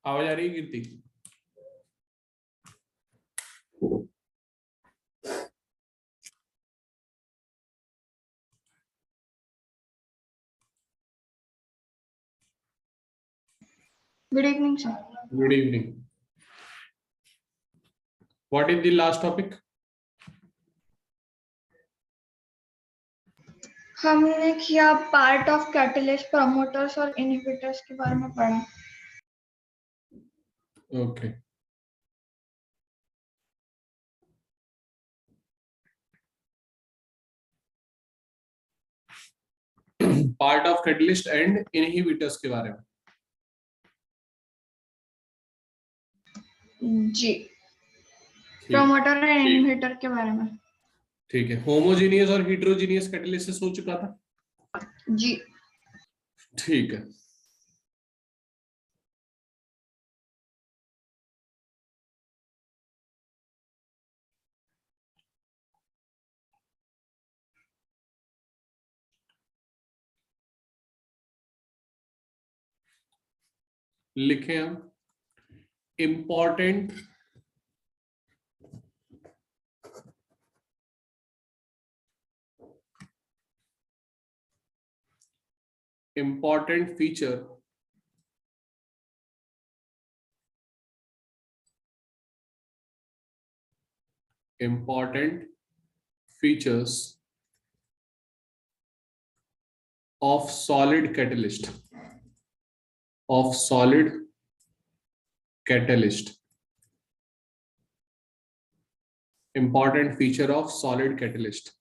आवाज आ रही है कीर्ति? Good evening, sir. Good evening. What is the last topic? हमने किया पार्ट ऑफ कैटलिस्ट, प्रमोटर्स और इनहिबिटर्स के बारे में पढ़ा। Okay. Part of catalyst and inhibitors के बारे में। जी, प्रमोटर एंड इनहिबिटर के बारे में। ठीक है, होमोजीनियस और हेटेरोजीनियस कैटालिसिस हो चुका था। जी ठीक है, लिखें हम important feature important features of solid catalyst important feature of solid catalyst.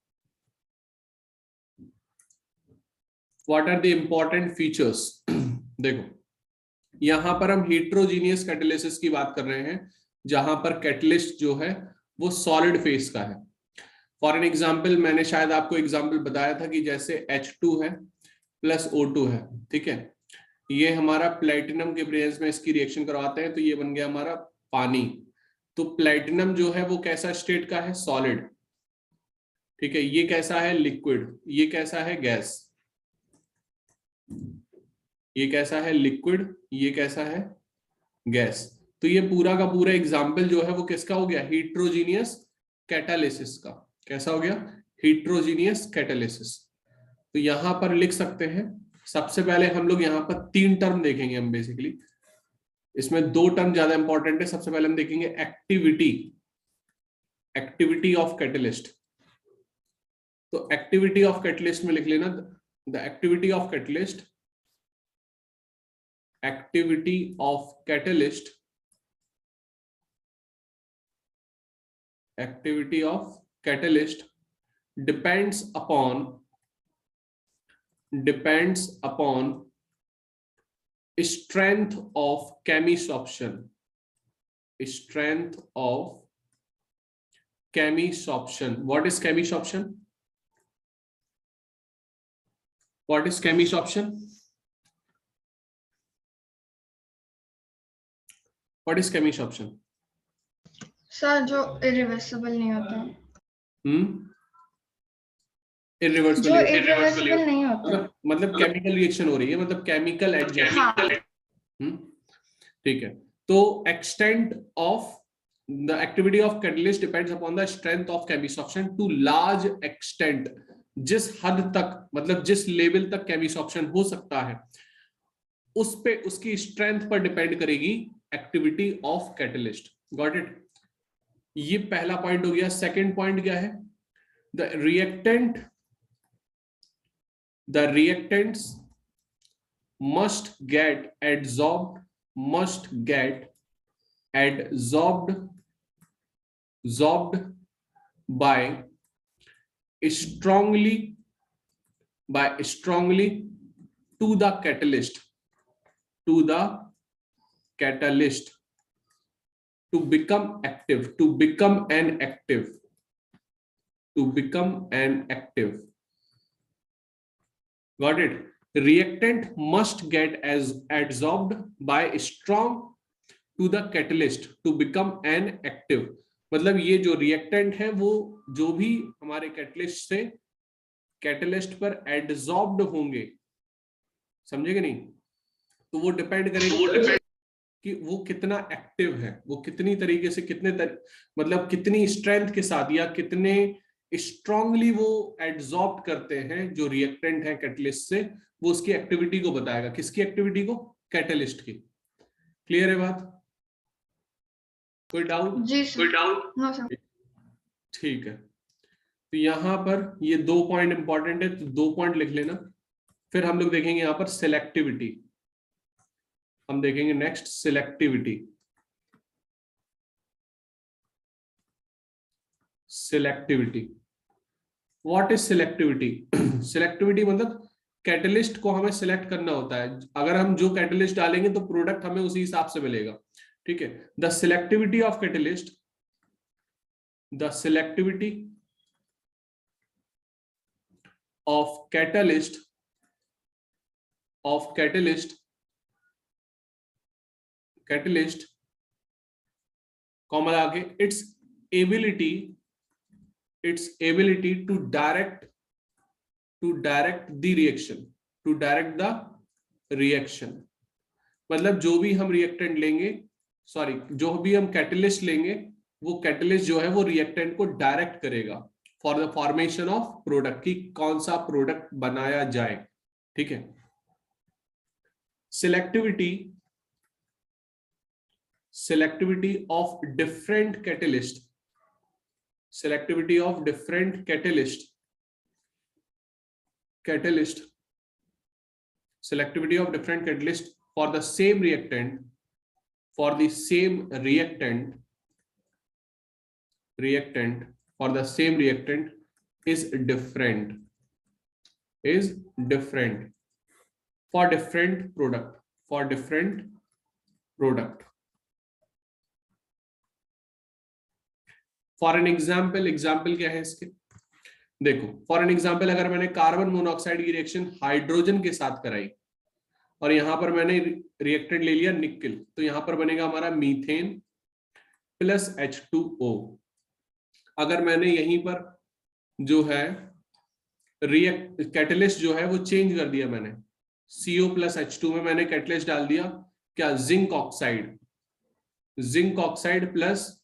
What are the important features? देखो, यहां पर हम हेटेरोजीनियस कैटालिसिस की बात कर रहे हैं, जहां पर कैटलिस्ट जो है वो सॉलिड फेस का है। फॉर एन एग्जाम्पल, मैंने शायद आपको एग्जाम्पल बताया था कि जैसे H2 है प्लस O2 है, ठीक है, ये हमारा प्लेटिनम के प्रेजेंस में इसकी रिएक्शन करवाते हैं तो ये बन गया हमारा पानी। तो प्लेटिनम जो है वो कैसा स्टेट का है? सॉलिड। ठीक है, ये कैसा है? लिक्विड। ये कैसा है? गैस। ये कैसा है? लिक्विड। ये कैसा है? गैस। तो ये पूरा का पूरा एग्जाम्पल जो है वो किसका हो गया? हेटेरोजीनियस कैटालिसिस का। कैसा हो गया? Heterogeneous catalysis. तो यहां पर लिख सकते हैं, सबसे पहले हम लोग यहाँ पर 3 टर्म देखेंगे हम बेसिकली। इसमें 2 टर्म ज्यादा इंपॉर्टेंट है। सबसे पहले हम देखेंगे एक्टिविटी ऑफ कैटलिस्ट। तो एक्टिविटी ऑफ कैटलिस्ट में लिख लेना, the activity of catalyst depends upon strength of chemisorption. What is chemisorption? What is chemisorption? What is chemisorption? Sir, जो इरिवर्सिबल नहीं होता। इरिवर्सिबल नहीं होता, मतलब केमिकल रिएक्शन हो रही है, मतलब केमिकल एडजस्टमेंट। ठीक है, तो extent of the activity of catalyst depends upon the strength of chemisorption to large extent. जिस हद तक, मतलब जिस लेवल तक केमिसॉर्प्शन हो सकता है, उस पे उसकी स्ट्रेंथ पर डिपेंड करेगी activity of catalyst. Got it? ये पहला पॉइंट हो गया। सेकंड पॉइंट क्या है? The reactants must get adsorbed by strongly to the catalyst to become an active. Got it? Reactant must get adsorbed by strong to the catalyst to become an active. मतलब ये जो reactant है वो जो भी हमारे कैटलिस्ट पर एडसॉर्ब्ड होंगे, समझे कि नहीं? तो वो डिपेंड करेगा कि वो कितना एक्टिव है, वो कितनी तरीके से मतलब कितनी स्ट्रेंथ के साथ या कितने स्ट्रांगली वो एड्सॉर्ब करते हैं जो रिएक्टेंट है कैटलिस्ट से, वो उसकी एक्टिविटी को बताएगा। किसकी एक्टिविटी को? कैटलिस्ट की। क्लियर है बात? कोई डाउट? जी सर। कोई डाउट? No sir. ठीक है, तो यहां पर ये 2 पॉइंट इंपॉर्टेंट है, तो 2 पॉइंट लिख लेना। फिर हम लोग देखेंगे यहां पर सिलेक्टिविटी। हम देखेंगे next selectivity. Selectivity, what is selectivity? Selectivity मतलब कैटलिस्ट को हमें सिलेक्ट करना होता है। अगर हम जो कैटलिस्ट डालेंगे तो प्रोडक्ट हमें उसी हिसाब से मिलेगा। ठीक है, the selectivity of catalyst, the selectivity of catalyst, of catalyst comma आगे, ability its ability to direct the reaction, to direct the reaction। मतलब जो भी हम रिएक्टेंट लेंगे, सॉरी जो भी हम कैटलिस्ट लेंगे, वो कैटलिस्ट जो है वो रिएक्टेंट को डायरेक्ट करेगा for the formation of product, की कौन सा प्रोडक्ट बनाया जाए। ठीक है, selectivity of different catalyst, selectivity of different catalyst, selectivity of different catalyst for the same reactant, for the same reactant for the same reactant is different for different product। For an example क्या है इसके? देखो, for an example अगर मैंने carbon monoxide की reaction hydrogen के साथ कराई और यहां पर मैंने रिएक्टेंट ले लिया निकल, तो यहां पर बनेगा हमारा मीथेन प्लस H2O। अगर मैंने यहीं पर जो है कैटलिस्ट जो है वो चेंज कर दिया, मैंने CO प्लस H2 में मैंने कैटलिस्ट डाल दिया क्या? Zinc oxide plus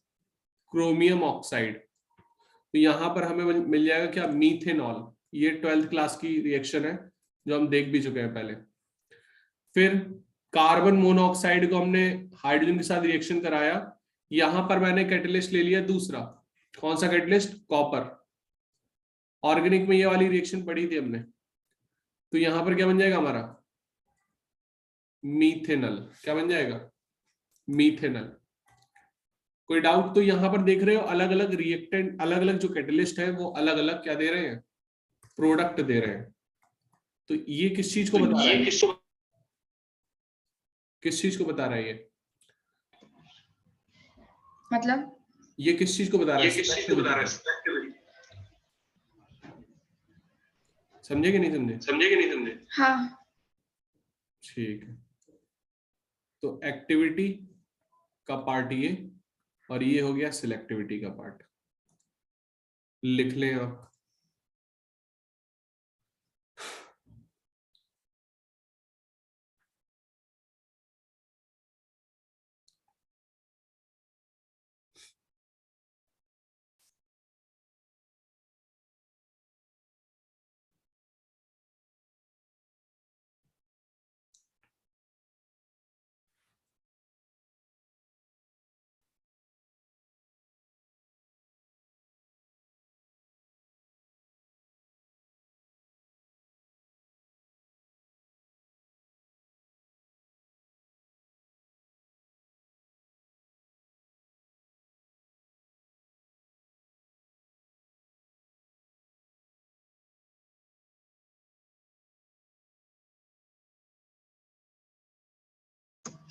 chromium oxide, तो यहां पर हमें मिल जाएगा क्या? मीथेनॉल। ये 12th क्लास की रिएक्शन है जो हम देख भी चुके हैं पहले। फिर कार्बन मोनोऑक्साइड को हमने हाइड्रोजन के साथ रिएक्शन कराया, यहां पर मैंने कैटलिस्ट ले लिया दूसरा। कौन सा कैटलिस्ट? कॉपर। ऑर्गेनिक में ये वाली रिएक्शन पढ़ी थी हमने, तो यहां पर क्या बन जाएगा हमारा? मीथेनल। क्या बन जाएगा? मीथेनल। कोई डाउट? तो यहां पर देख रहे हो अलग अलग रिएक्टेंट, अलग अलग जो कैटलिस्ट है वो अलग अलग क्या दे रहे हैं? प्रोडक्ट दे रहे हैं। तो ये किस चीज को बता रहा है? किस चीज को बता रहा है ये? मतलब ये किस चीज को बता रहा है? समझे कि नहीं समझे? हाँ। ठीक है, तो एक्टिविटी का पार्ट ये, और ये हो गया सिलेक्टिविटी का पार्ट। लिख लें आप।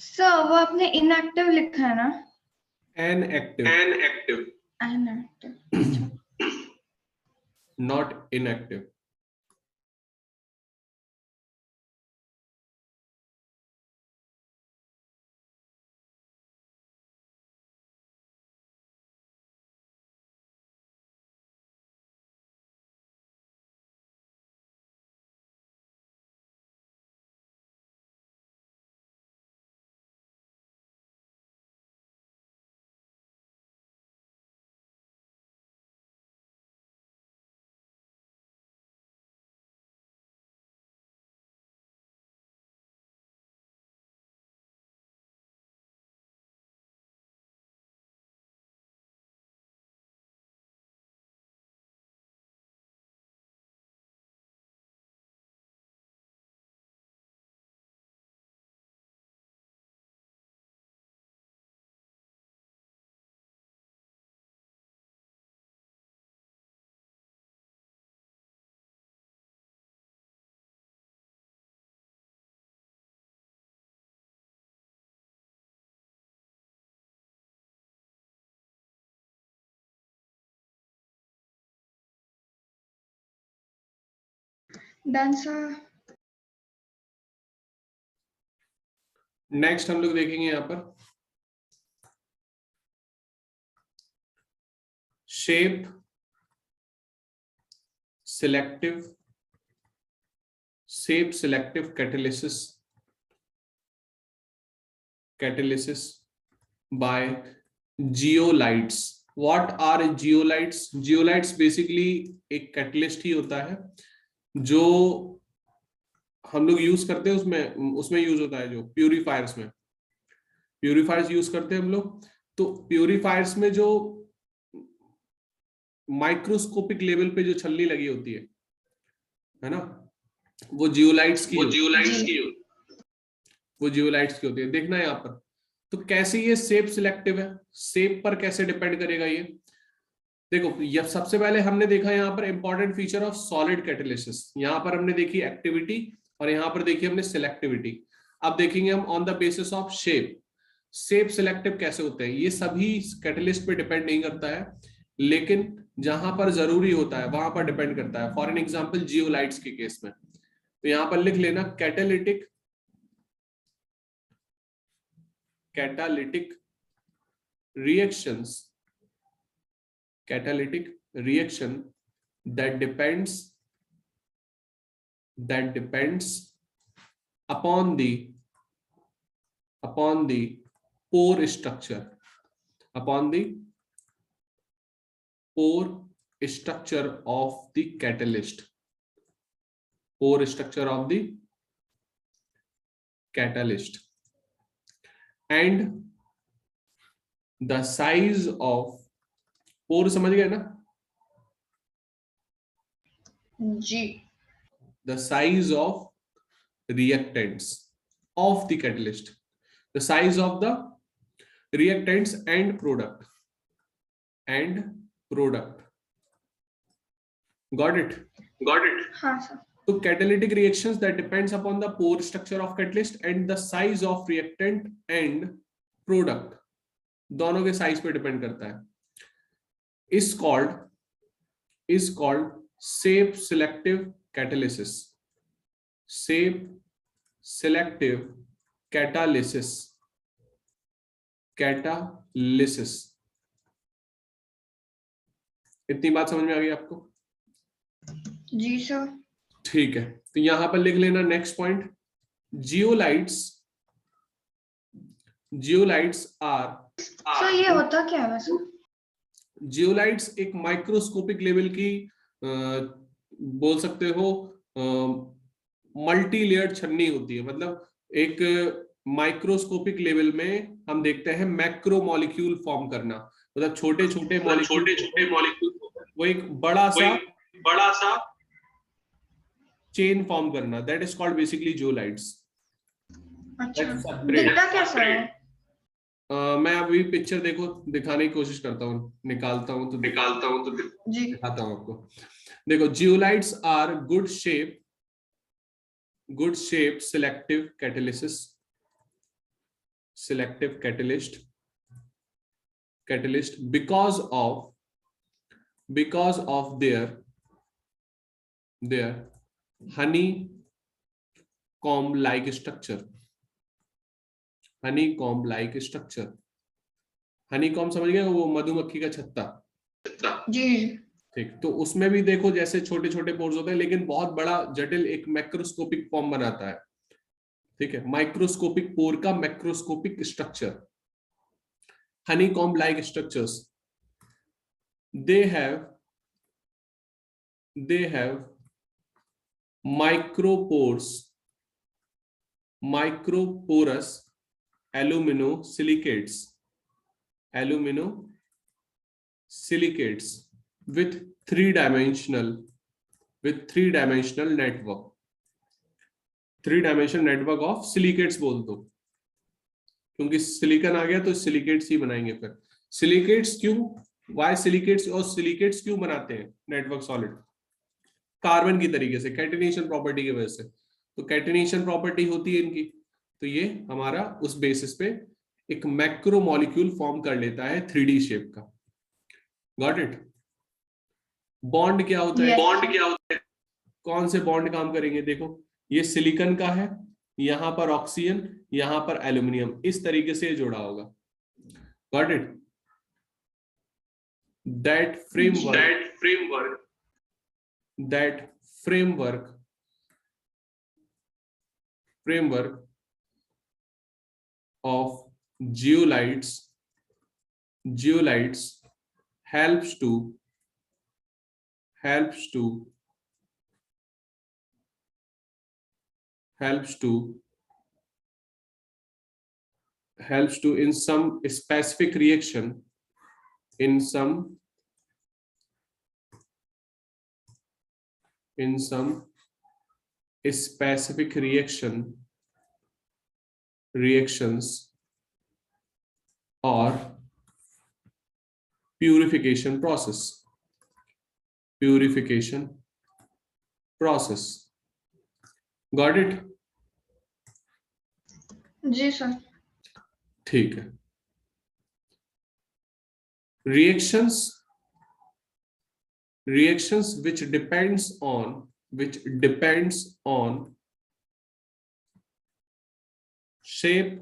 सर वो आपने इनएक्टिव लिखा है ना? Inactive, inactive, not inactive. Done sir. Next हम लोग देखेंगे यहाँ पर shape selective catalysis by zeolites. What are zeolites? Zeolites basically एक कैटलिस्ट ही होता है जो हम लोग यूज करते हैं, उसमें यूज होता है जो प्यूरिफायर्स यूज करते हैं हम लोग। तो प्यूरिफायर्स में जो माइक्रोस्कोपिक लेवल पे जो छलनी लगी होती है ना, वो जियोलाइट्स की होती है। देखना यहाँ पर तो कैसे ये शेप सिलेक्टिव है, शेप पर कैसे डिपेंड करेगा ये। देखो ये सबसे पहले हमने देखा यहाँ पर important feature of solid catalysis. यहाँ पर हमने देखी एक्टिविटी और यहाँ पर देखी हमने सिलेक्टिविटी। अब देखेंगे हम on the basis of shape selective कैसे होते हैं। ये सभी कैटलिस्ट पे डिपेंड नहीं करता है, लेकिन जहां पर जरूरी होता है वहां पर डिपेंड करता है। फॉर एन एग्जांपल जियोलाइट्स के केस में तो यहां पर लिख लेना catalytic reactions that depends upon the pore structure of the catalyst, and the size of pore, समझ गए ना जी। the size of reactants of the catalyst, the size of the reactants and product. Got it? हाँ sir. So catalytic reactions that depends upon the pore structure of catalyst and the size of reactant and product, दोनों के size पे depend करता है, is called shape selective catalysis. इतनी बात समझ में आ गई आपको? जी सर। ठीक है, तो यहां पर लिख लेना next point, zeolites are. Sir ये होता क्या है वैसे? जियोलाइट्स एक माइक्रोस्कोपिक लेवल की बोल सकते हो मल्टी लेयर्ड छन्नी होती है। मतलब एक माइक्रोस्कोपिक लेवल में हम देखते हैं मैक्रो मॉलिक्यूल फॉर्म करना, मतलब छोटे छोटे मॉलिक्यूल वो एक बड़ा सा चेन फॉर्म करना, that is called basically zeolites. अच्छा, दिखता कैसा है? मैं अभी पिक्चर देखो दिखाने की कोशिश करता हूँ, निकालता हूँ तो दिखाता हूँ आपको। देखो zeolites are good shape selective catalyst because of their honeycomb like structure. Honeycomb समझ गए, वो मधुमक्खी का छत्ता जी। ठीक, तो उसमें भी देखो जैसे छोटे छोटे पोर्स होते हैं, लेकिन बहुत बड़ा जटिल एक मैक्रोस्कोपिक फॉर्म बनाता है। ठीक है, माइक्रोस्कोपिक पोर का macroscopic structure, honeycomb like structures, they have microporous aluminosilicates with three-dimensional network, of silicates बोल दो, क्योंकि सिलिकॉन आ गया तो सिलिकेट्स ही बनाएंगे। फिर सिलिकेट्स क्यों, वाई सिलिकेट्स, और सिलिकेट्स क्यों बनाते हैं नेटवर्क सॉलिड? कार्बन की तरीके से, कैटिनेशन प्रॉपर्टी की वजह से। तो कैटिनेशन प्रॉपर्टी होती है इनकी, तो ये हमारा उस बेसिस पे एक मैक्रो मॉलिक्यूल फॉर्म कर लेता है 3D शेप का। Got it? बॉन्ड क्या होता है? कौन से बॉन्ड काम करेंगे? देखो ये सिलिकॉन का है, यहां पर ऑक्सीजन, यहां पर एल्यूमिनियम, इस तरीके से ये जुड़ा होगा। Got it? That framework of geolites helps to helps to helps to helps to in some specific reaction, in some specific reactions or purification process. Got it? जी सर। ठीक है। reactions which depends on shape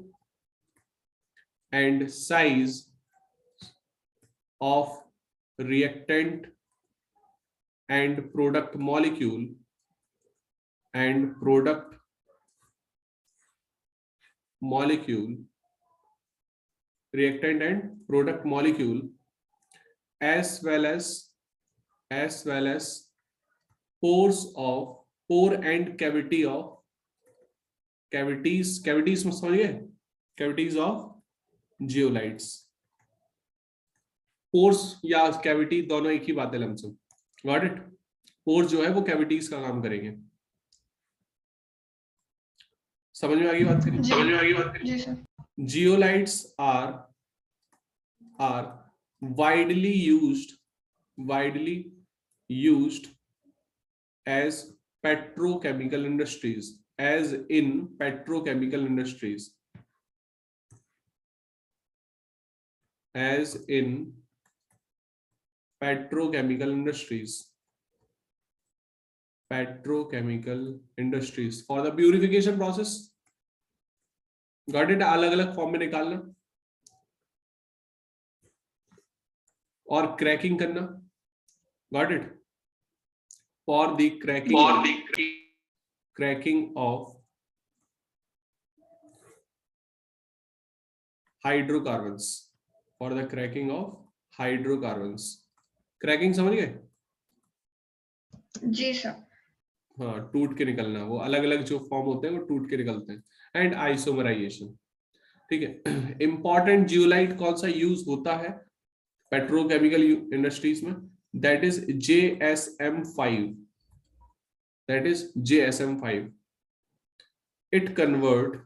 and size of reactant and product molecule reactant and product molecule, as well as pore and cavities में समझिए, cavities of zeolites. Pores या cavity दोनों एक ही बात है लमसम। Got it? पोर्स जो है वो कैविटीज का काम करेंगे। समझ में आ गई बात? जी sir. Zeolites are widely used as petrochemical industries, as in petrochemical industries, for the purification process। Got it? अलग अलग फॉर्म में निकालना और क्रैकिंग करना। Got it? For the cracking of hydrocarbons, cracking समझ गए? जी सर। हाँ, टूट के निकलना, वो अलग अलग जो फॉर्म होते हैं वो टूट के निकलते हैं। And isomerization. ठीक है। इंपॉर्टेंट जियोलाइट कौन सा यूज होता है पेट्रोकेमिकल इंडस्ट्रीज में? That is JSM5। It convert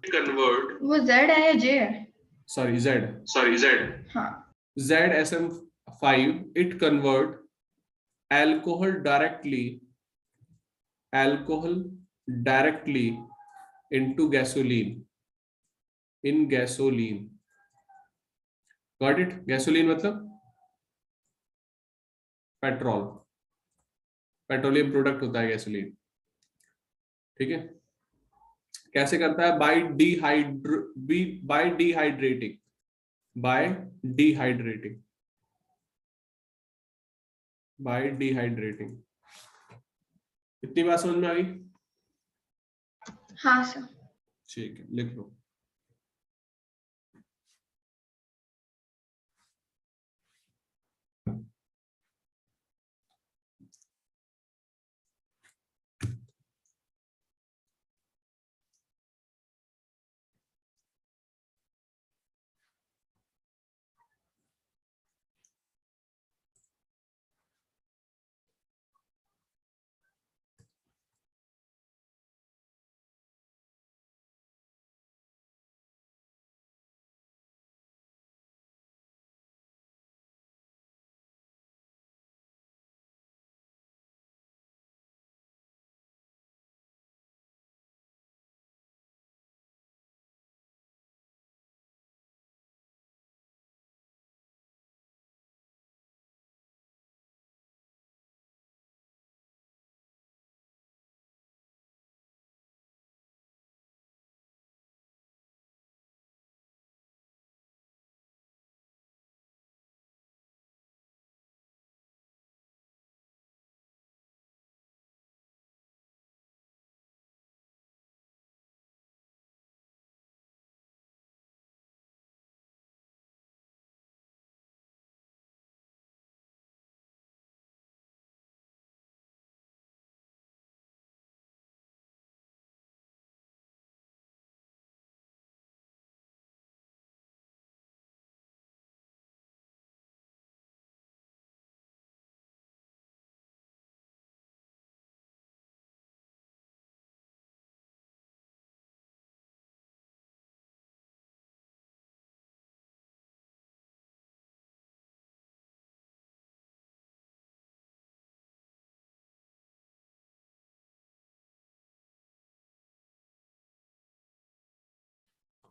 वो जेड है या जे है? Sorry Z. हाँ। ZSM5 it convert alcohol directly into gasoline, got it? Gasoline मतलब पेट्रोलियम प्रोडक्ट होता है गैसोलीन। ठीक है। कैसे करता है? By dehydrating. इतनी बात समझ में आ गई? हाँ सर। ठीक है, लिख लो।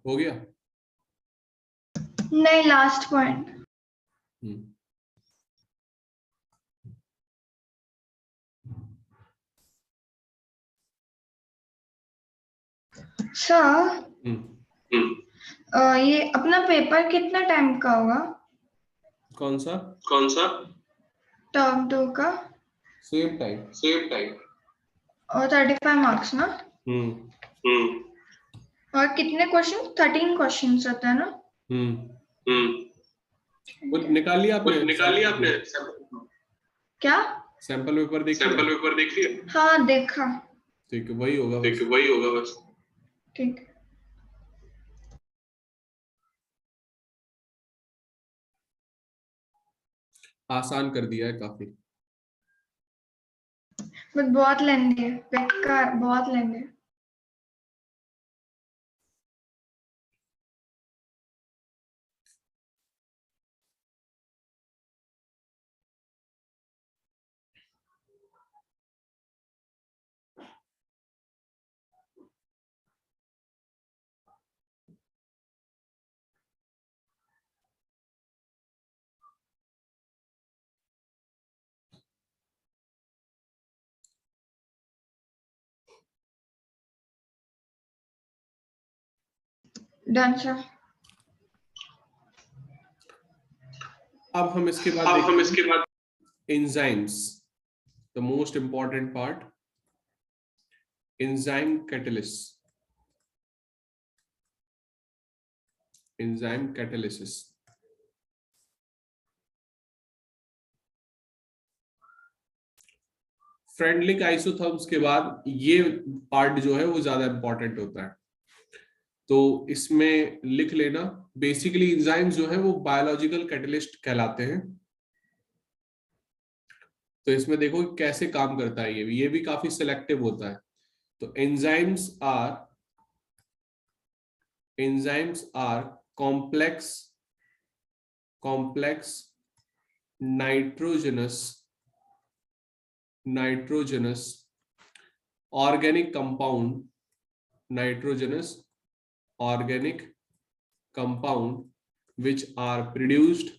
हो गया? नहीं, लास्ट पॉइंट। सर, ये अपना पेपर कितना टाइम का होगा? कौन सा? टर्म 2 का? Same time. और 35 मार्क्स ना? और कितने क्वेश्चन? 13 क्वेश्चन होते हैं ना? वो निकाल लिया आपने? क्या? सैंपल पेपर देख लिया? हाँ, देखा। ठीक है, वही होगा बस। ठीक। आसान कर दिया है काफी। बट बहुत लेंदी है, बेकार, बहुत लेंदी है। Done sir. अब हम इसके बाद enzymes, the most important part, enzyme catalysis. Freundlich isotherms के बाद ये पार्ट जो है वो ज्यादा इंपॉर्टेंट होता है, तो इसमें लिख लेना। बेसिकली एंजाइम्स जो है वो बायोलॉजिकल कैटलिस्ट कहलाते हैं। तो इसमें देखो कैसे काम करता है, ये भी काफी सिलेक्टिव होता है। तो enzymes are complex nitrogenous organic compound which are produced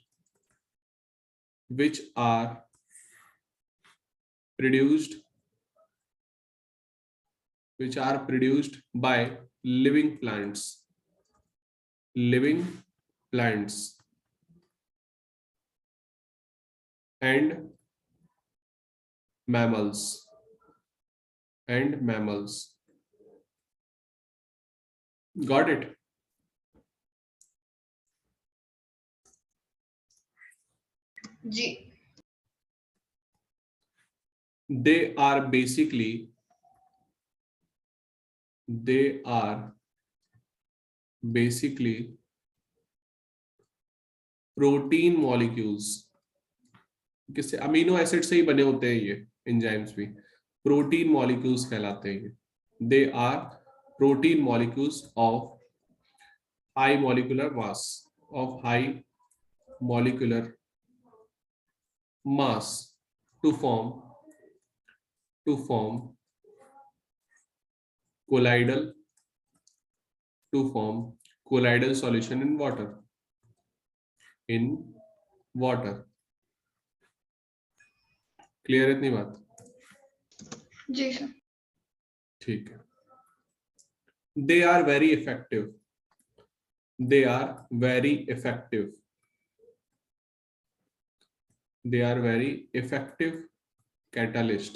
by living plants and mammals. Got it? जी। They are basically protein molecules. किससे? अमीनो एसिड से ही बने होते हैं ये एंजाइम्स भी, प्रोटीन मॉलिक्यूल्स कहलाते हैं ये। They are protein molecules of high molecular mass to form colloidal solution in water. Clear है इतनी बात? जी सर। ठीक है। They are very effective catalyst.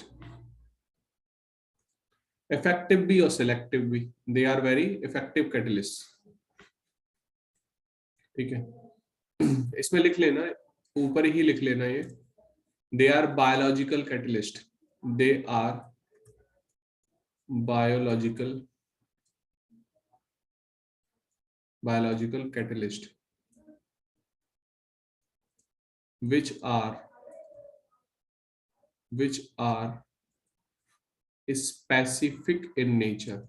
Effective भी और सिलेक्टिव भी, they are very effective catalyst. ठीक है, इसमें लिख लेना, ऊपर ही लिख लेना ये, they are biological catalyst. They are biological catalyst which are specific in nature.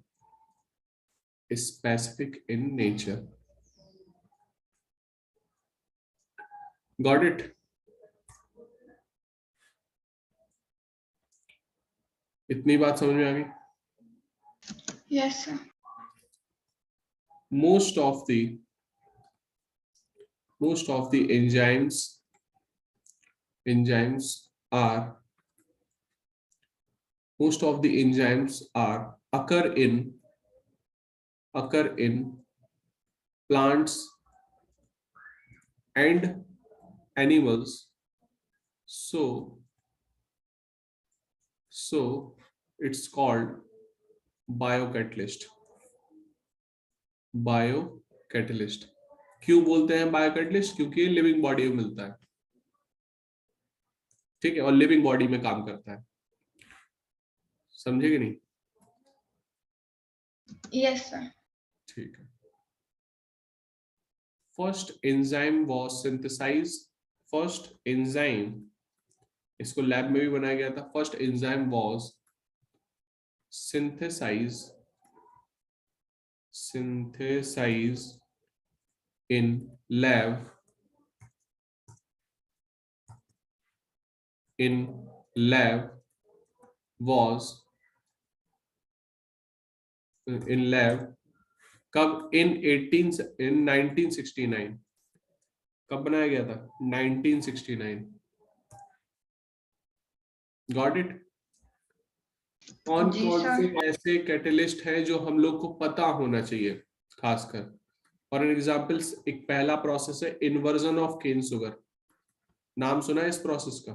Got it? इतनी बात समझ में आ गई? Yes sir. most of the enzymes are occur in plants and animals, so it's called biocatalyst. Biocatalyst क्यों बोलते हैं biocatalyst? क्योंकि ये लिविंग बॉडी में मिलता है, ठीक है, और लिविंग बॉडी में काम करता है। समझे कि नहीं? Yes sir. ठीक है। First enzyme was synthesize. First enzyme, इसको लैब में भी बनाया गया था। First enzyme was synthesized in lab कब? in 1969। कब बनाया गया था? 1969। Got it? कौन से ऐसे कैटलिस्ट हैं जो हम लोग को पता होना चाहिए खासकर? फॉर एग्जाम्पल्स, एक पहला प्रोसेस है इन्वर्जन ऑफ केन शुगर। नाम सुना है इस प्रोसेस का?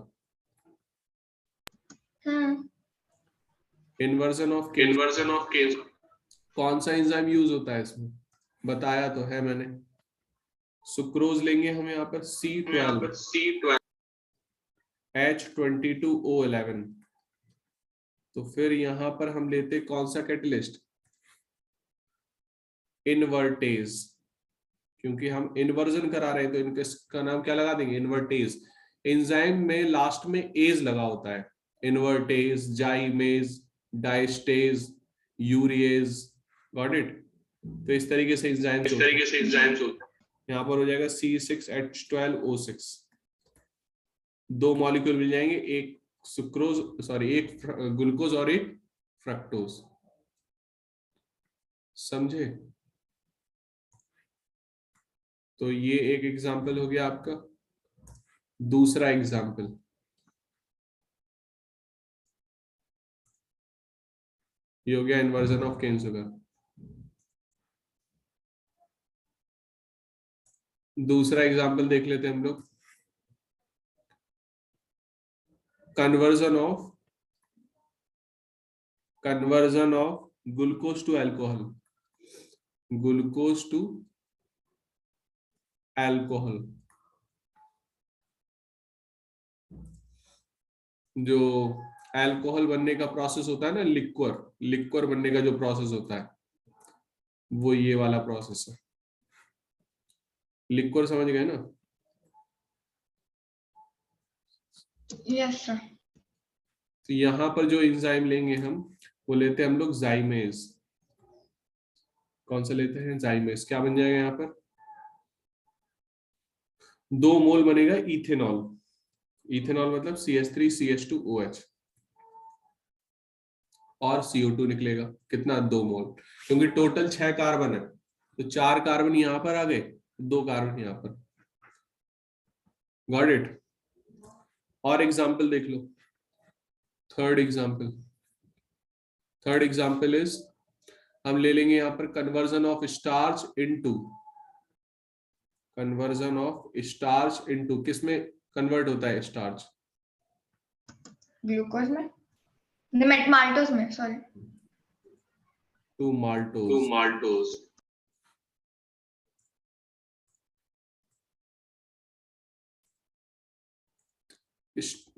इन्वर्जन ऑफ केन। कौन सा एंजाइम यूज होता है इसमें? बताया तो है मैंने। सुक्रोज लेंगे हम यहाँ पर C12 H22O11। तो फिर यहां पर हम लेते कौन सा कैटलिस्ट? इनवर्टेज, क्योंकि हम इन्वर्जन करा रहे हैं तो इनका नाम क्या लगा देंगे? इन्वर्टेज। एंजाइम में लास्ट में एज लगा होता है। Invertase, जाइमेज, diastase, urease. Got it? तो इस तरीके से एंजाइम्स होते हैं। यहाँ पर हो जाएगा C6H12O6। दो मॉलिक्यूल मिल जाएंगे, एक एक ग्लूकोज और एक फ्रक्टोज। समझे? तो ये एक एग्जाम्पल हो गया आपका। दूसरा एग्जाम्पल, ये हो गया इन्वर्जन ऑफ केन शुगर। दूसरा एग्जाम्पल देख लेते हैं हम लोग। Conversion of glucose to alcohol. Glucose to alcohol, जो अल्कोहल बनने का प्रोसेस होता है ना, लिक्वर बनने का जो प्रोसेस होता है, वो ये वाला प्रोसेस है। लिक्वर समझ गए ना? Yes sir. तो यहां पर जो एंजाइम लेंगे हम, वो लेते हैं हम लोग जाइमेज। कौन सा लेते हैं? जाइमेज। क्या बन जाएगा यहाँ पर? 2 मोल बनेगा इथेनॉल। इथेनॉल मतलब CH3CH2OH और CO2 निकलेगा। कितना? 2 मोल। क्योंकि टोटल 6 कार्बन है, तो 4 कार्बन यहां पर आ गए, 2 कार्बन यहां पर। Got it? और एग्जाम्पल देख लो। थर्ड एग्जाम्पल इज, हम ले लेंगे यहां पर कन्वर्जन ऑफ स्टार्च इनटू किसमें कन्वर्ट होता है स्टार्च? ग्लूकोज में, माल्टोज में, सॉरी, टू माल्टोज।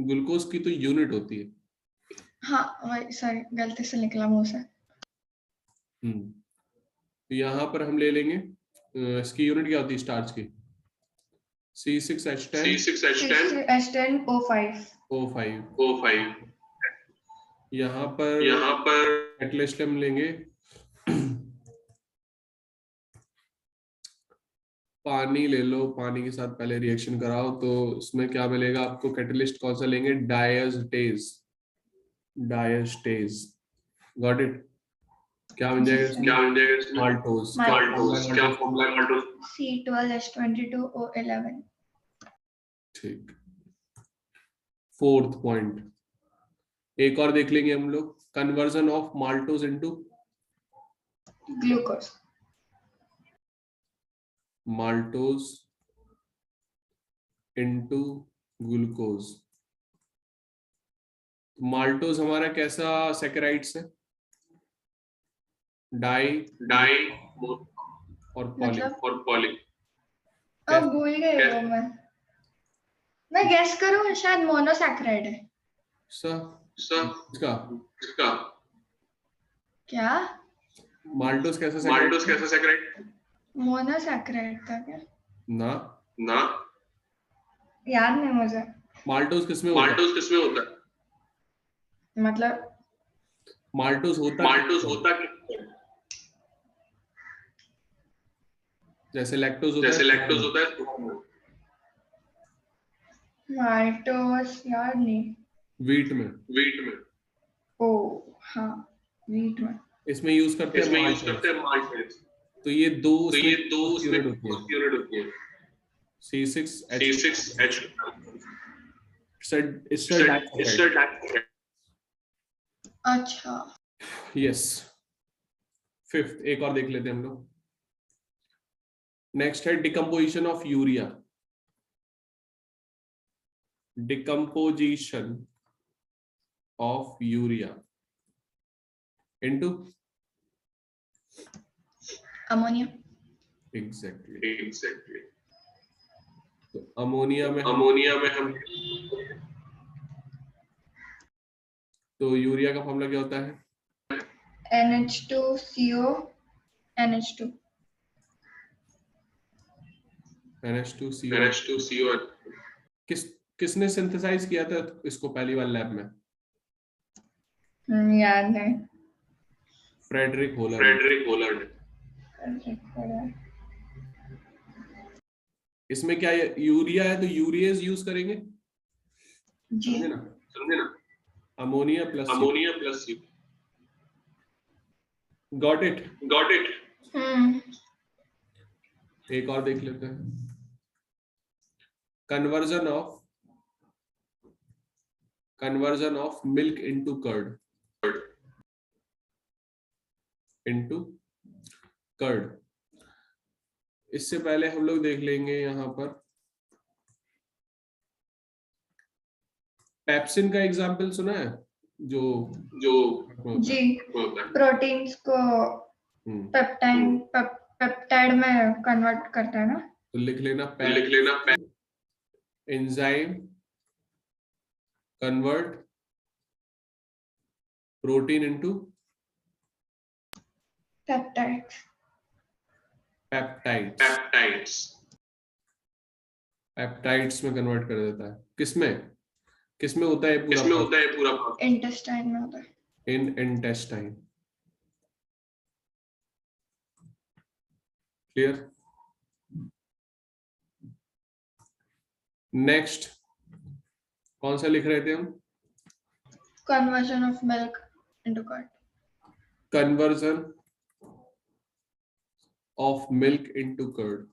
ग्लूकोज की तो यूनिट होती है। हाँ वही, सॉरी गलती से निकला मुंह से। तो यहाँ पर हम ले लेंगे, इसकी यूनिट क्या होती है स्टार्च की? C6H10O5। यहाँ पर कैटलिस्ट हम लेंगे पानी ले लो, पानी के साथ पहले रिएक्शन कराओ, तो उसमें क्या मिलेगा आपको? कैटलिस्ट कौन सा लेंगे? डायस्टेज। Got it? क्या बन जाएगा इसमें? क्या बन जाएगा इसमें? माल्टोज। माल्टोज। क्या फॉर्मूला है माल्टोज? C12H22O11। ठीक, फोर्थ पॉइंट एक और देख लेंगे हम लोग, conversion of maltose into glucose. Maltose into glucose. Maltose हमारा कैसा सैकराइड्स है? डाई और पॉली। मतलब अब भूल गए वो मैं गेस करूं, शायद मोनोसैकेराइड है। इसका क्या? माल्टोज कैसा सैकराइड? मोनोसैकेराइड था क्या? ना, याद नहीं मुझे। माल्टोज किसमें होता है? मतलब माल्टोज होता है जैसे लैक्टोज होता है माल्टोस, याद नहीं। वीट में। ओ हाँ, वीट में। इसमें यूज करते हैं माल्टोज। तो ये दो यूनिट होती है C6H। अच्छा, यस। फिफ्थ एक और देख लेते हैं हम लोग। नेक्स्ट है decomposition of urea. Decomposition of urea into ammonia. Exactly. तो अमोनिया में हम तो यूरिया का फॉर्मूला क्या होता है? NH2CO NH2। NH2CO। किसने सिंथेसाइज किया था इसको पहली बार लैब में? याद नहीं। Friedrich Wohler. इसमें क्या यूरिया है तो यूरियस यूज करेंगे, जी। समझे ना? Ammonia plus C. Got it. एक और देख लेते हैं, conversion of milk into curd. इससे पहले हम लोग देख लेंगे यहाँ पर पेप्सिन का एग्जाम्पल सुना है जो जी, प्रोटीन्स को पेप्टाइड में कन्वर्ट करता है ना। तो लिख लेना enzyme convert protein into peptides में कन्वर्ट कर देता है। किसमें होता है पूरा? इंटेस्टाइन में होता है। इन इंटेस्टाइन। क्लियर? नेक्स्ट कौन सा लिख रहे थे हम? Conversion of milk into curd. Conversion of milk into curd.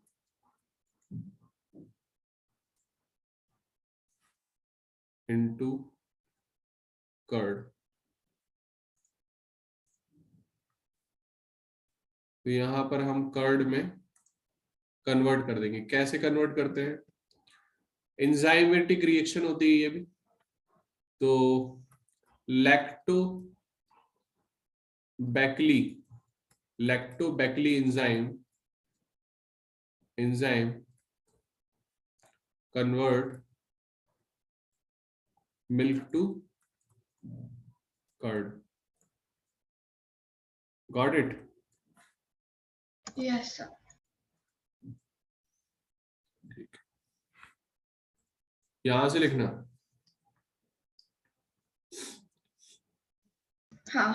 तो यहां पर हम कर्ड में कन्वर्ट कर देंगे। कैसे कन्वर्ट करते हैं? एंजाइमेटिक रिएक्शन होती है ये भी। तो lactobacilli enzyme convert milk to curd. Got it? Yes sir. ठीक, यहां से लिखना। हाँ,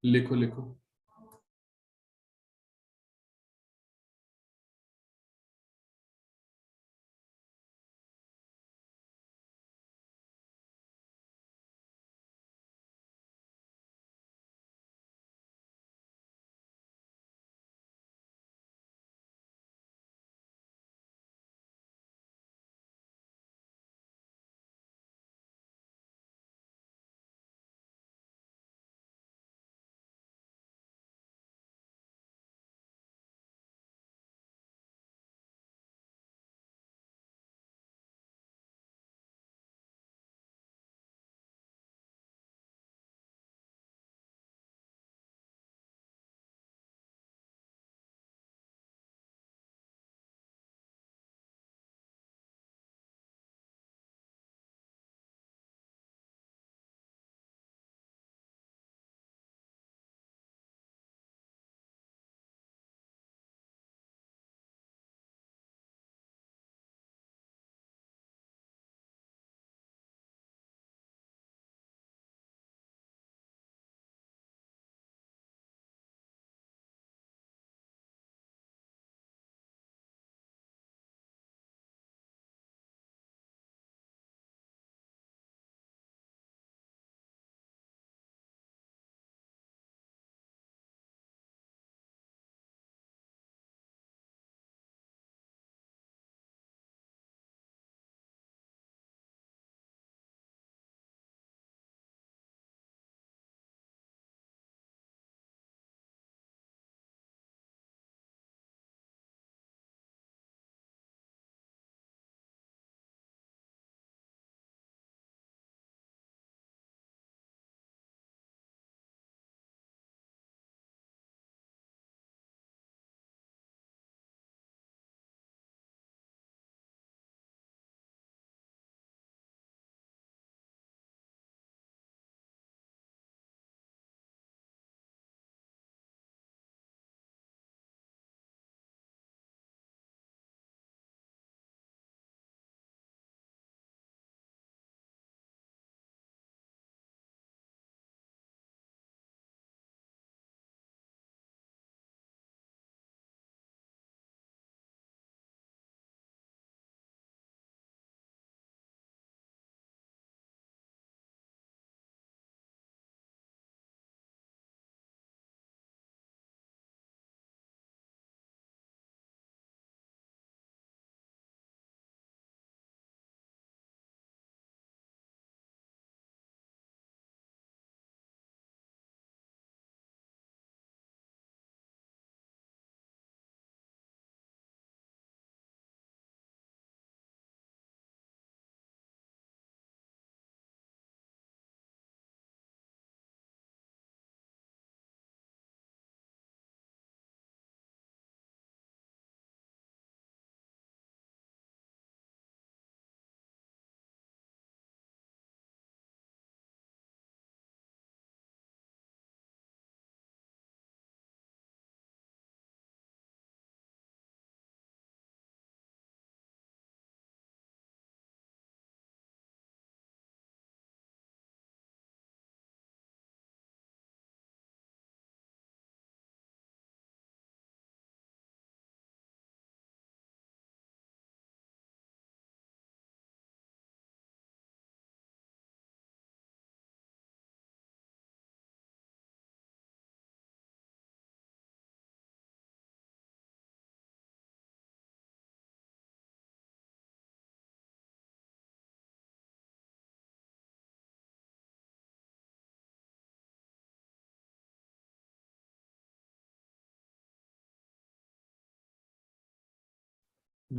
लिखो।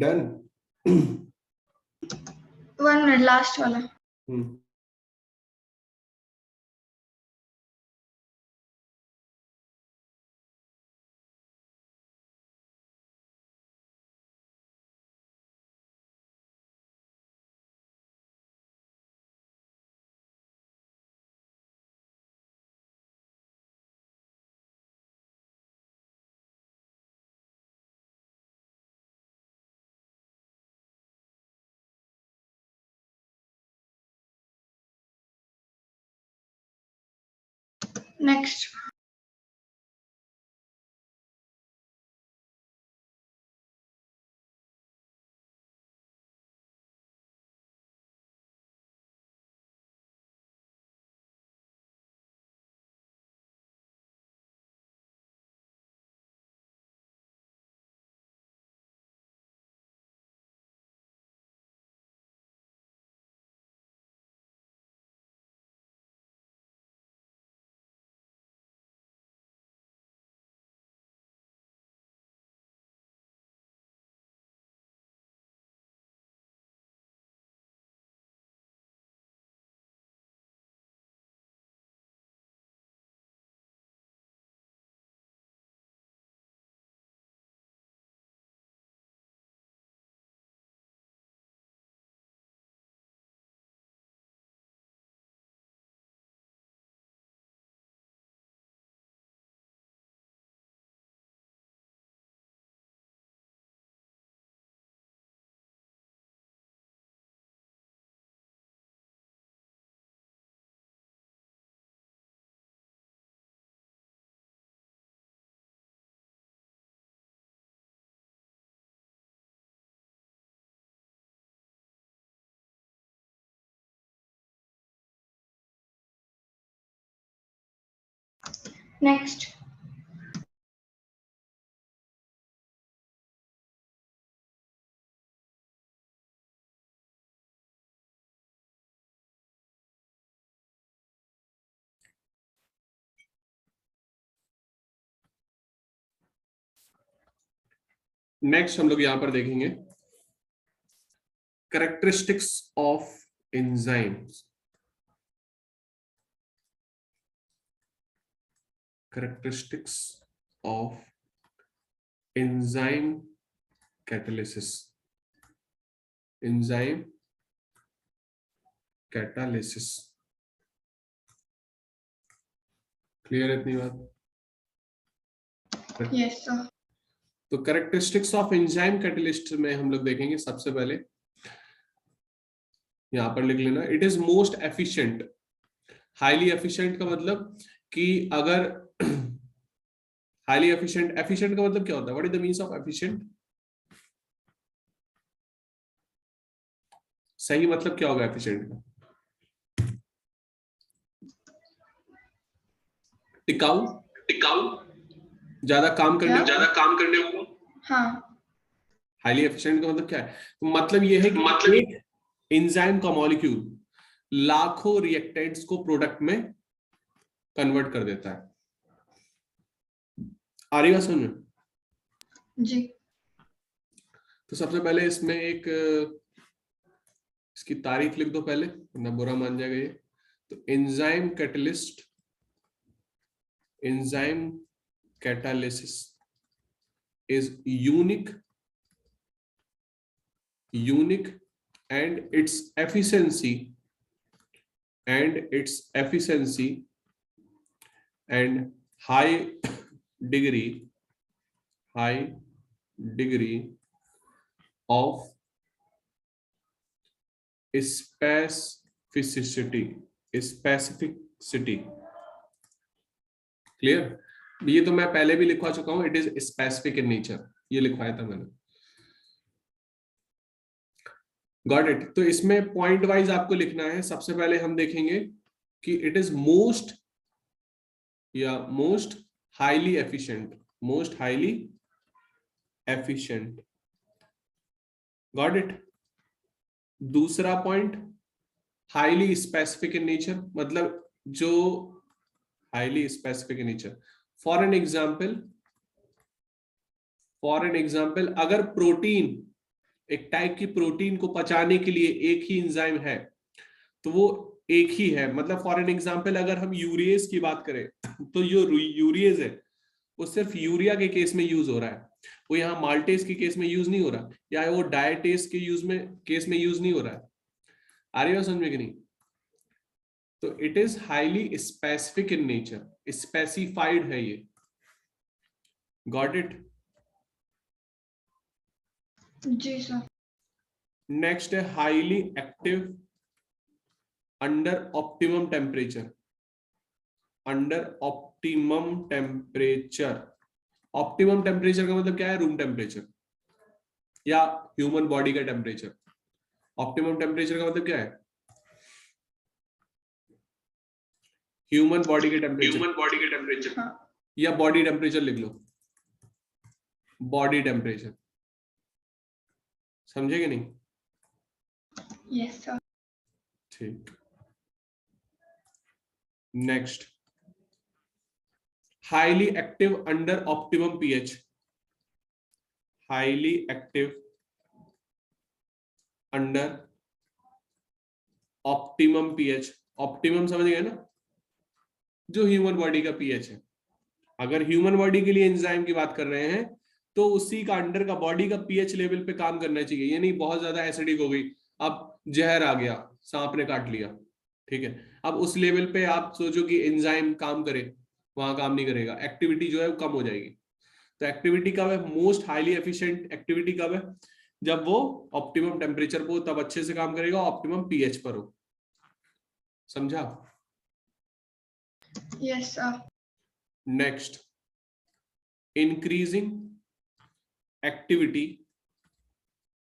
डन। 1 मिनट, लास्ट वाला। नेक्स्ट। नेक्स्ट। नेक्स्ट हम लोग यहां पर देखेंगे characteristics of enzymes. Characteristics of enzyme catalysis. Enzyme catalysis. Clear है इतनी बात? Yes sir. तो कैरेक्टरिस्टिक्स ऑफ एंजाइम कैटलिस्ट में हम लोग देखेंगे सबसे पहले, यहां पर लिख लेना, it is most efficient. Highly efficient का मतलब कि अगर हाईली एफिशिएंट, एफिशिएंट का मतलब क्या होता है? What is the means of efficient? सही मतलब क्या होगा एफिशिएंट का? टिकाऊ। टिकाऊ, ज्यादा काम करने, ज्यादा काम करने को। हाँ। हाईली एफिशिएंट का मतलब क्या है? तो मतलब ये है कि मतलब एक एंजाइम का मॉलिक्यूल लाखों रिएक्टेंट्स को प्रोडक्ट में कन्वर्ट कर देता है। आ रही बात समझ में? जी। तो सबसे पहले इसमें एक इसकी तारीख लिख दो पहले, वरना बुरा मान जाएगा ये। तो enzyme catalyst, enzyme catalysis is unique and its efficiency and high degree of specificity। Clear? ये तो मैं पहले भी लिखवा चुका हूं, it is specific in nature, ये लिखवाया था मैंने। Got it? तो इसमें पॉइंट वाइज आपको लिखना है। सबसे पहले हम देखेंगे कि it is most highly efficient, most highly efficient. Got it? दूसरा point, highly specific in nature, मतलब जो highly specific in nature. For an example, अगर प्रोटीन एक टाइप की प्रोटीन को पचाने के लिए एक ही एंजाइम है, तो वो एक ही है। मतलब फॉर एन एग्जांपल अगर हम यूरिएज की बात करें तो जो यूरिएज है वो सिर्फ यूरिया के केस में यूज हो रहा है, वो यहाँ माल्टेज के केस में यूज नहीं हो रहा, या वो डायटेज के केस में यूज नहीं हो रहा है। आ रही है समझ में कि नहीं? तो it is highly specific in nature, specified है ये। Got it? जी सर। नेक्स्ट है highly active under optimum temperature. Under optimum temperature, optimum temperature का मतलब क्या है? रूम टेम्परेचर या ह्यूमन बॉडी का टेम्परेचर। ऑप्टिमम टेम्परेचर का मतलब क्या है? ह्यूमन बॉडी के टेम्परेचर। ह्यूमन बॉडी के टेम्परेचर। हाँ। या बॉडी टेम्परेचर लिख लो, बॉडी टेम्परेचर। समझे कि नहीं? Yes sir. ठीक। Next, highly active under optimum pH. Highly active under optimum pH. Optimum समझ गए ना, जो ह्यूमन बॉडी का पीएच है। अगर ह्यूमन बॉडी के लिए एंजाइम की बात कर रहे हैं तो उसी का अंडर का बॉडी का पीएच लेवल पे काम करना चाहिए। ये नहीं बहुत ज्यादा एसिडिक हो गई, अब जहर आ गया, सांप ने काट लिया, ठीक है, अब उस लेवल पे आप सोचो कि एंजाइम काम करे, वहां काम नहीं करेगा, एक्टिविटी जो है वो कम हो जाएगी। तो एक्टिविटी कब है? मोस्ट हाईली एफिशिएंट एक्टिविटी कब है? जब वो ऑप्टिमम टेम्परेचर पर हो, तब अच्छे से काम करेगा, ऑप्टिमम पीएच पर हो। समझा? Yes sir. Next, increasing activity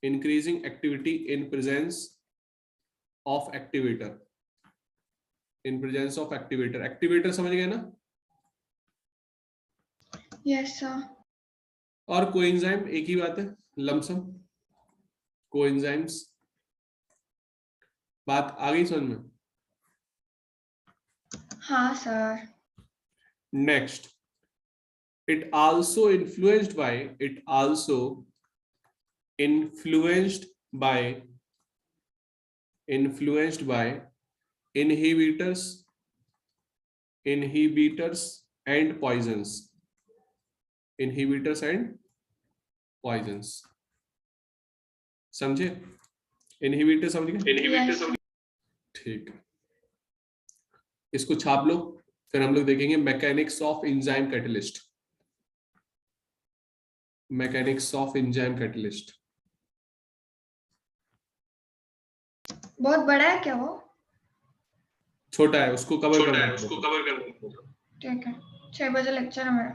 in presence of activator। in presence of activator, activator समझ गए ना? Yes sir. और कोएंजाइम एक ही बात है, लमसम कोएंजाइम्स। बात आ गई समझ में? हाँ sir. Next, it also influenced by inhibitors and poisons। inhibitors and poisons, समझे? इनहिबिटर समझ गए? Yes. ठीक, इसको छाप लो, फिर हम लोग देखेंगे mechanics of enzyme catalyst. Mechanics of enzyme catalyst. बहुत बड़ा है क्या वो? छोटा है, उसको कवर छोटा है, करना उसको कवर कर दो। ठीक है, 6 बजे लेक्चर है मेरा,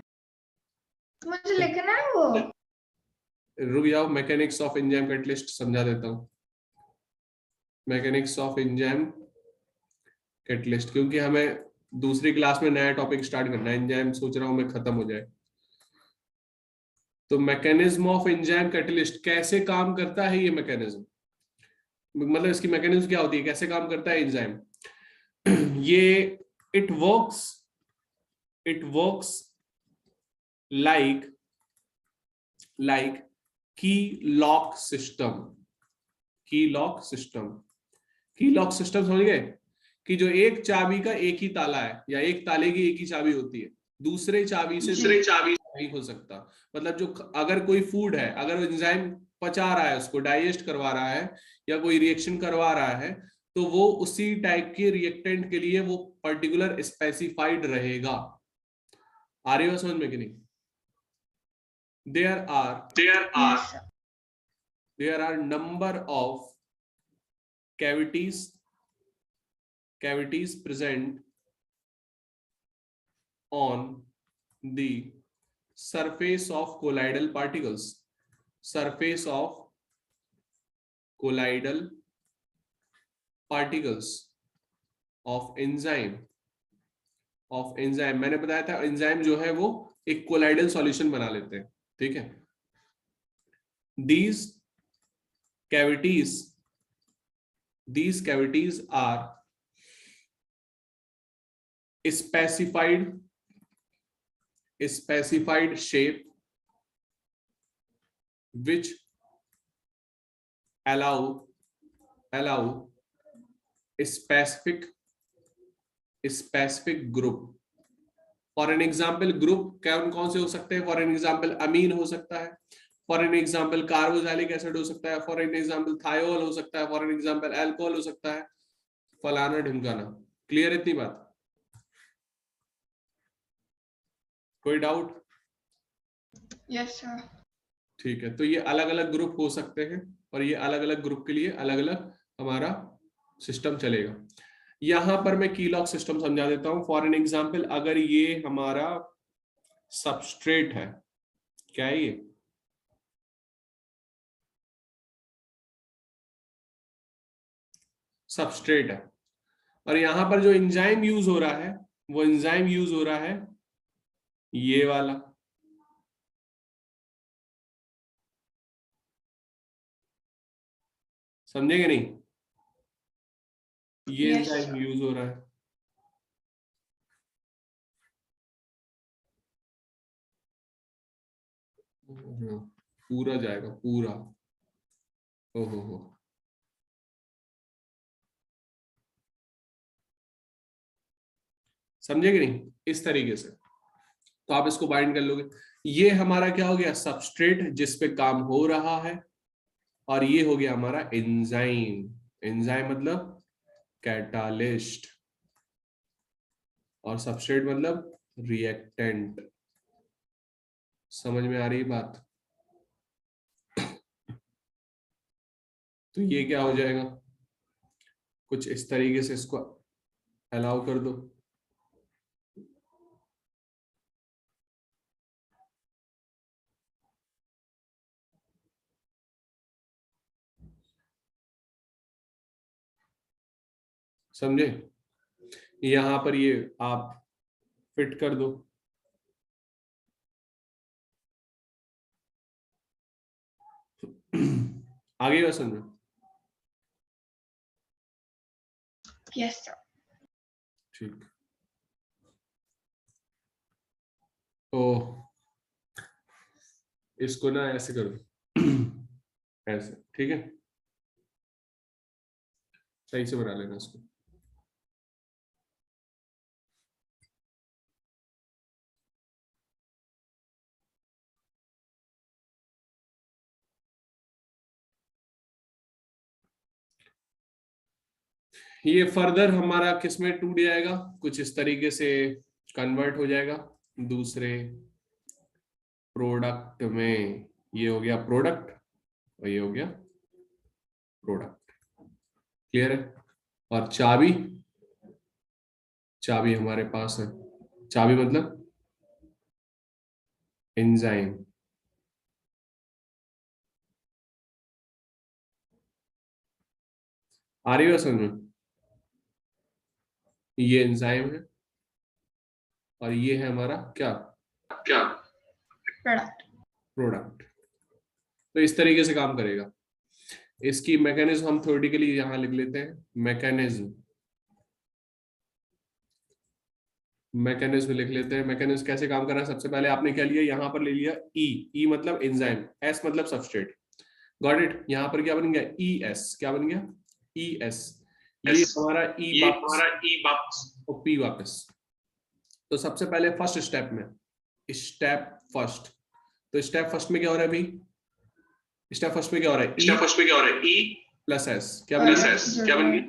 मुझे लिखना है वो। रुक जाओ, मैकेनिक्स ऑफ एंजाइम कैटलिस्ट समझा देता हूँ। मैकेनिक्स ऑफ एंजाइम कैटलिस्ट, क्योंकि हमें दूसरी क्लास में नया टॉपिक स्टार्ट करना है, एंजाइम सोच रहा हूँ मैं खत्म हो जाए। तो मैकेनिज्म ऑफ एंजाइम कैटलिस्ट, कैसे काम करता है ये मैकेनिज्म, मतलब इसकी मैकेनिज्म क्या होती है, कैसे काम करता है एंजाइम? ये इट वर्क्स लाइक की लॉक सिस्टम। की लॉक सिस्टम समझ गए? कि जो एक चाबी का एक ही ताला है, या एक ताले की एक ही चाबी होती है, दूसरे चाबी से नहीं हो सकता। मतलब जो अगर कोई फूड है, अगर एंजाइम पचा रहा है, उसको डाइजेस्ट करवा रहा है या कोई रिएक्शन करवा रहा है, तो वो उसी टाइप के रिएक्टेंट के लिए वो पर्टिकुलर स्पेसिफाइड रहेगा। आ रही हो समझ में कि नहीं? There are number of cavities present on the surface of colloidal particles। surface of colloidal particles of enzyme मैंने बताया था एंजाइम जो है वो एक कोलाइडल सॉल्यूशन बना लेते हैं, ठीक है। these cavities are specified shape which allow specific group. For an example group कौन से हो सकते हैं? फॉर एन एग्जाम्पल अमीन हो सकता है, for an example carboxylic acid हो सकता है, फॉर एन एग्जाम्पल थायोल हो सकता है, फॉर एन एग्जाम्पल अल्कोहल हो सकता है, फलाना ढिमकाना। क्लियर इतनी बात? कोई डाउट? Yes sir. ठीक है, तो ये अलग अलग ग्रुप हो सकते हैं और ये अलग अलग ग्रुप के लिए अलग अलग हमारा सिस्टम चलेगा। यहां पर मैं कीलॉग सिस्टम समझा देता हूं। फॉर एन एग्जाम्पल अगर ये हमारा सबस्ट्रेट है, क्या है ये? सबस्ट्रेट है, और यहां पर जो एंजाइम यूज हो रहा है वो एंजाइम यूज हो रहा है ये वाला। समझेंगे नहीं? ये Yes, एंजाइम यूज हो रहा है। पूरा जाएगा पूरा। ओहो हो, समझेंगे नहीं? इस तरीके से तो आप इसको बाइंड कर लोगे। ये हमारा क्या हो गया? सबस्ट्रेट जिस पे काम हो रहा है, और ये हो गया हमारा एंजाइम। एंजाइम मतलब कैटालिस्ट, और सबस्ट्रेट मतलब रिएक्टेंट। समझ में आ रही बात? तो ये क्या हो जाएगा? कुछ इस तरीके से इसको अलाउ कर दो। समझे? यहां पर ये आप फिट कर दो। आगे बात समझो? Yes sir. ठीक। तो इसको ना ऐसे कर दो, ऐसे, ठीक है? सही से बना लेना इसको। ये फर्दर हमारा किसमें टूट जाएगा? कुछ इस तरीके से कन्वर्ट हो जाएगा दूसरे प्रोडक्ट में। ये हो गया प्रोडक्ट और ये हो गया प्रोडक्ट। क्लियर है? और चाबी, चाबी हमारे पास है। चाबी मतलब एंजाइम। आ रही है समझ में? ये एंजाइम है और ये है हमारा क्या? क्या? प्रोडक्ट। प्रोडक्ट। तो इस तरीके से काम करेगा। इसकी मैकेनिज्म हम थ्योरेटिकली यहां लिख लेते हैं। मैकेनिज्म लिख लेते हैं। मैकेनिज्म कैसे काम कर रहा है? सबसे पहले आपने क्या लिया? यहां पर ले लिया ई मतलब एंजाइम, एस मतलब सबस्ट्रेट। Got it? यहां पर क्या बन गया? E S. क्या बन गया? E S. ये हमारा ई वापस और पी वापस। तो सबसे पहले फर्स्ट स्टेप में, स्टेप फर्स्ट, तो स्टेप फर्स्ट में क्या हो रहा है भाई? स्टेप फर्स्ट में क्या हो रहा है? स्टेप फर्स्ट में क्या हो रहा है? E plus S. क्या बन गया? एस। क्या बन गया?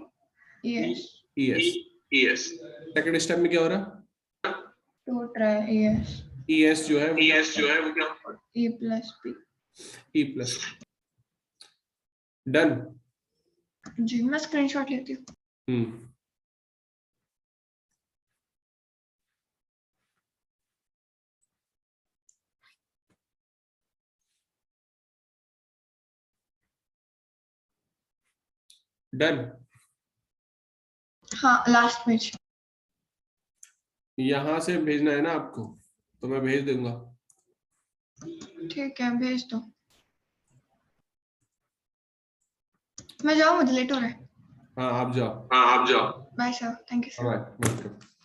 Yes. E S. ES। Second step में क्या हो रहा है? टूट रहा है। यस। ई एस जो है वो ES जो है वो क्या? E plus P. E plus. Done. जी मैं स्क्रीनशॉट लेती हूँ। डन। हाँ लास्ट पेज। यहां से भेजना है ना आपको, तो मैं भेज दूंगा। ठीक है भेज दो। मैं जाऊँ, मुझे लेट हो रहा है। हाँ आप जाओ। हाँ आप जाओ। Bye sir, thank you sir. Bye. Welcome.